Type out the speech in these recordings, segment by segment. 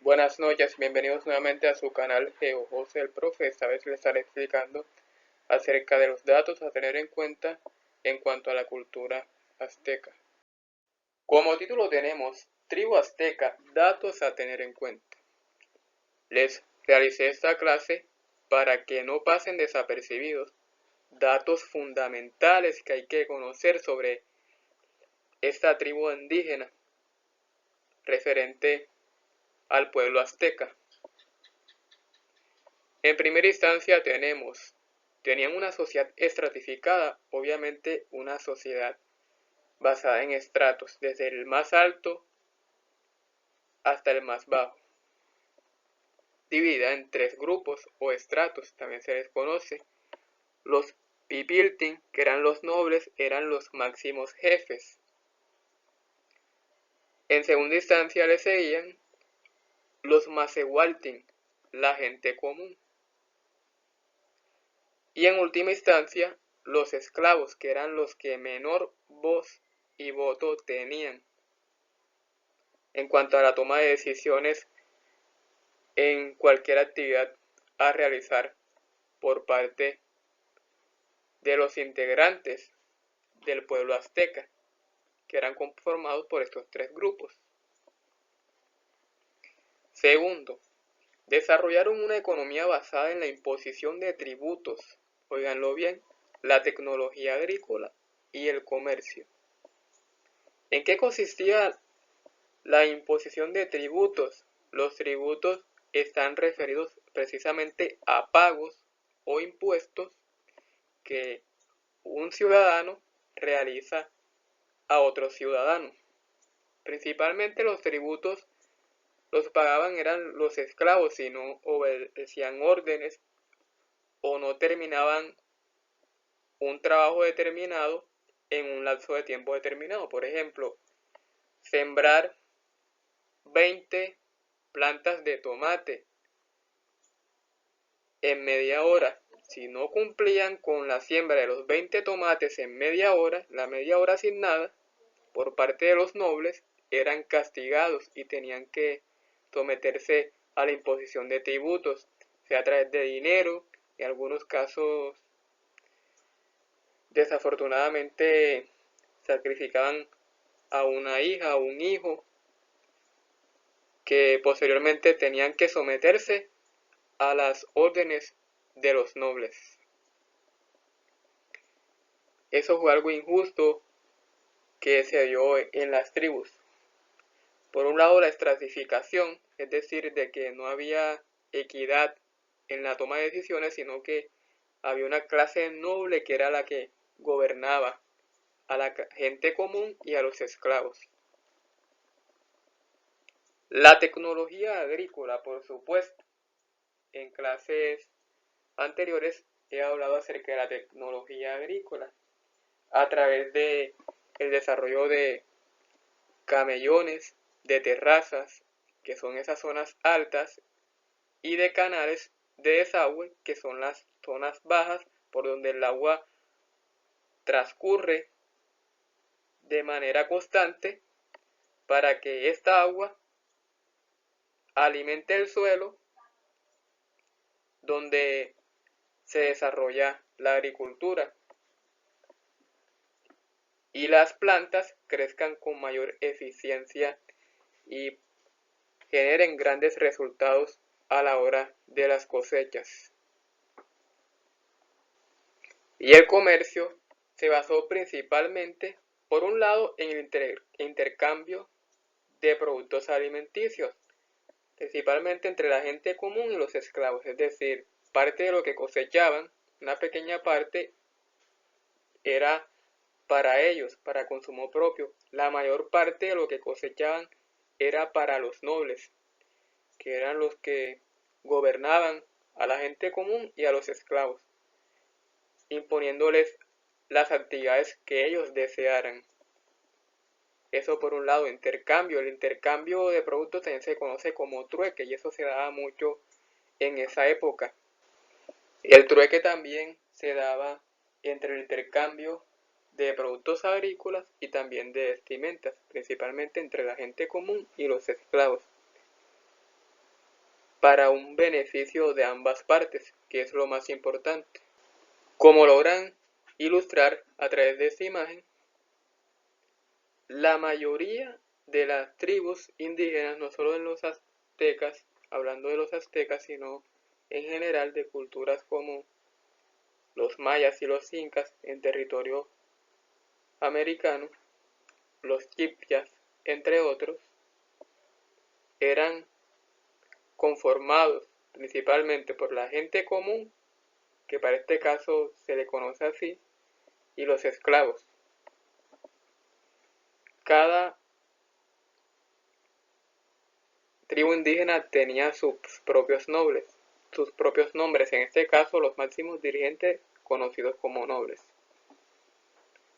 Buenas noches, bienvenidos nuevamente a su canal GeoJose el Profe. Esta vez les estaré explicando acerca de los datos a tener en cuenta en cuanto a la cultura azteca. Como título tenemos Tribu Azteca, datos a tener en cuenta. Les realicé esta clase para que no pasen desapercibidos datos fundamentales que hay que conocer sobre esta tribu indígena referente al pueblo azteca. En primera instancia tenían una sociedad estratificada, obviamente una sociedad basada en estratos, desde el más alto hasta el más bajo, dividida en tres grupos o estratos, también se les conoce. Los pipiltin, que eran los nobles, eran los máximos jefes. En segunda instancia le seguían los masehualtin, la gente común. Y en última instancia, los esclavos, que eran los que menor voz y voto tenían en cuanto a la toma de decisiones en cualquier actividad a realizar por parte de los integrantes del pueblo azteca, que eran conformados por estos tres grupos. Segundo, desarrollaron una economía basada en la imposición de tributos, óiganlo bien, la tecnología agrícola y el comercio. ¿En qué consistía la imposición de tributos? Los tributos están referidos precisamente a pagos o impuestos que un ciudadano realiza a otro ciudadano. Principalmente los tributos los pagaban eran los esclavos si no obedecían órdenes o no terminaban un trabajo determinado en un lapso de tiempo determinado. Por ejemplo, sembrar 20 plantas de tomate en media hora. Si no cumplían con la siembra de los 20 tomates en media hora, la media hora sin nada, por parte de los nobles, eran castigados y tenían que someterse a la imposición de tributos, sea a través de dinero, en algunos casos desafortunadamente sacrificaban a una hija o un hijo que posteriormente tenían que someterse a las órdenes de los nobles. Eso fue algo injusto que se dio en las tribus. Por un lado, la estratificación, es decir, de que no había equidad en la toma de decisiones, sino que había una clase noble que era la que gobernaba a la gente común y a los esclavos. La tecnología agrícola, por supuesto. En clases anteriores he hablado acerca de la tecnología agrícola a través de el desarrollo de camellones, de terrazas, que son esas zonas altas, y de canales de desagüe, que son las zonas bajas por donde el agua transcurre de manera constante para que esta agua alimente el suelo donde se desarrolla la agricultura y las plantas crezcan con mayor eficiencia y generen grandes resultados a la hora de las cosechas. Y el comercio se basó principalmente, por un lado, en el intercambio de productos alimenticios, principalmente entre la gente común y los esclavos, es decir, parte de lo que cosechaban, una pequeña parte, era para ellos, para consumo propio. La mayor parte de lo que cosechaban era para los nobles, que eran los que gobernaban a la gente común y a los esclavos, imponiéndoles las actividades que ellos desearan. Eso por un lado, intercambio. El intercambio de productos también se conoce como trueque y eso se daba mucho en esa época. El trueque también se daba entre el intercambio de productos agrícolas y también de vestimentas, principalmente entre la gente común y los esclavos. para un beneficio de ambas partes, que es lo más importante. Como logran ilustrar a través de esta imagen, la mayoría de las tribus indígenas, no solo en los aztecas, hablando de los aztecas, sino en general de culturas como los mayas y los incas en territorio americano, los chipchas, entre otros, eran conformados principalmente por la gente común, que para este caso se le conoce así, y los esclavos. Cada tribu indígena tenía sus propios nombres, en este caso los máximos dirigentes conocidos como nobles.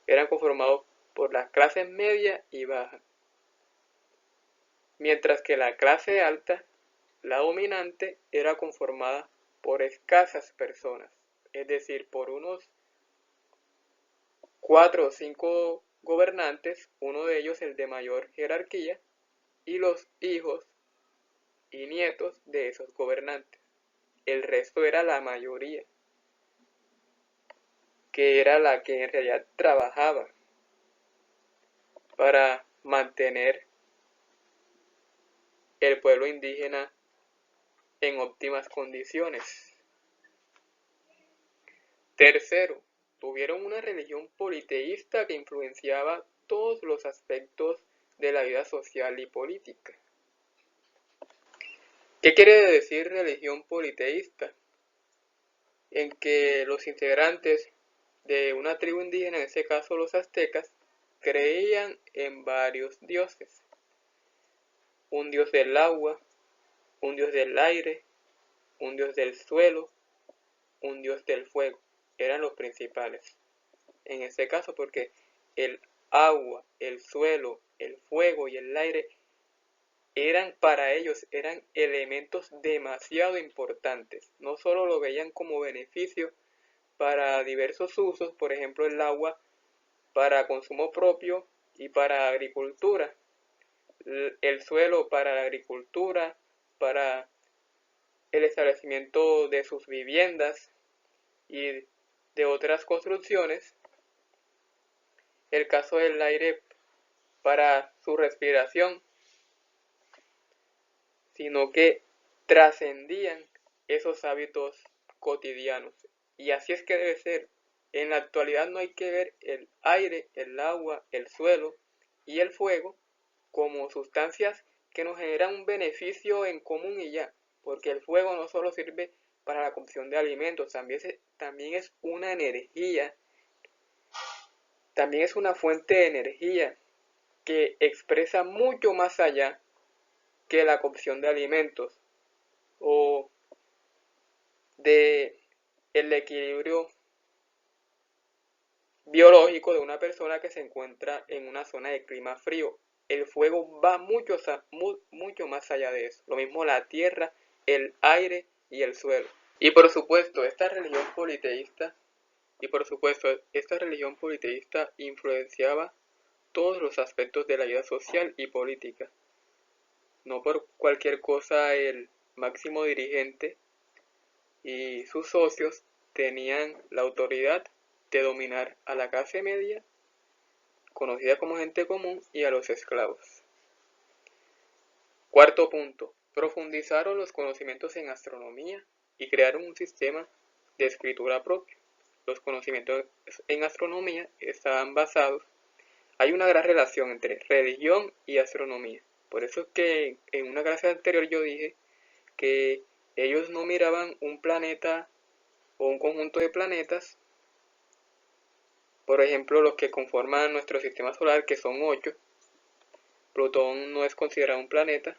Eran conformados por las clases media y baja, mientras que la clase alta, la dominante, era conformada por escasas personas, es decir, por unos 4 o 5 gobernantes, uno de ellos el de mayor jerarquía, y los hijos y nietos de esos gobernantes. El resto era la mayoría, que era la que en realidad trabajaba para mantener el pueblo indígena en óptimas condiciones. Tercero, tuvieron una religión politeísta que influenciaba todos los aspectos de la vida social y política. ¿Qué quiere decir religión politeísta? En que los integrantes de una tribu indígena, en este caso los aztecas, creían en varios dioses. Un dios del agua, un dios del aire, un dios del suelo, un dios del fuego. Eran los principales. En este caso porque el agua, el suelo, el fuego y el aire para ellos eran elementos demasiado importantes. No solo lo veían como beneficio para diversos usos, por ejemplo el agua para consumo propio y para agricultura, el suelo para la agricultura, para el establecimiento de sus viviendas y de otras construcciones, el caso del aire para su respiración, sino que trascendían esos hábitos cotidianos. Y así es que debe ser. En la actualidad no hay que ver el aire, el agua, el suelo y el fuego como sustancias que nos generan un beneficio en común y ya, porque el fuego no solo sirve para la cocción de alimentos, también es una energía, también es una fuente de energía que expresa mucho más allá que la cocción de alimentos o de el equilibrio biológico de una persona que se encuentra en una zona de clima frío. El fuego va mucho más allá de eso. Lo mismo la tierra, el aire y el suelo. Y por supuesto, esta religión politeísta influenciaba todos los aspectos de la vida social y política. No por cualquier cosa el máximo dirigente y sus socios tenían la autoridad de dominar a la clase media, conocida como gente común, y a los esclavos. Cuarto punto, profundizaron los conocimientos en astronomía y crearon un sistema de escritura propio. Los conocimientos en astronomía estaban basados. Hay una gran relación entre religión y astronomía. Por eso es que en una clase anterior yo dije que ellos no miraban un planeta o un conjunto de planetas, por ejemplo los que conforman nuestro sistema solar, que son 8. Plutón no es considerado un planeta,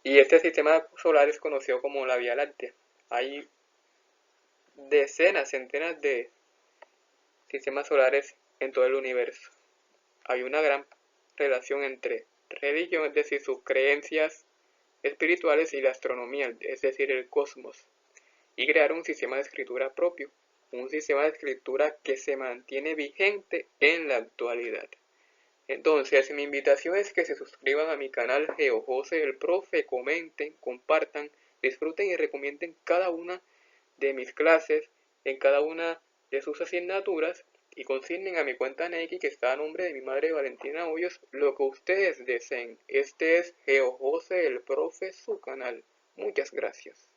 y este sistema solar es conocido como la Vía Láctea. Hay decenas, centenas de sistemas solares en todo el universo. Hay una gran relación entre religión, es decir, sus creencias espirituales, y la astronomía, es decir, el cosmos, y crear un sistema de escritura propio, un sistema de escritura que se mantiene vigente en la actualidad. Entonces, mi invitación es que se suscriban a mi canal GeoJose el Profe, comenten, compartan, disfruten y recomienden cada una de mis clases en cada una de sus asignaturas y consignen a mi cuenta Nequi que está a nombre de mi madre Valentina Hoyos lo que ustedes deseen. Este es GeoJose el Profe, su canal. Muchas gracias.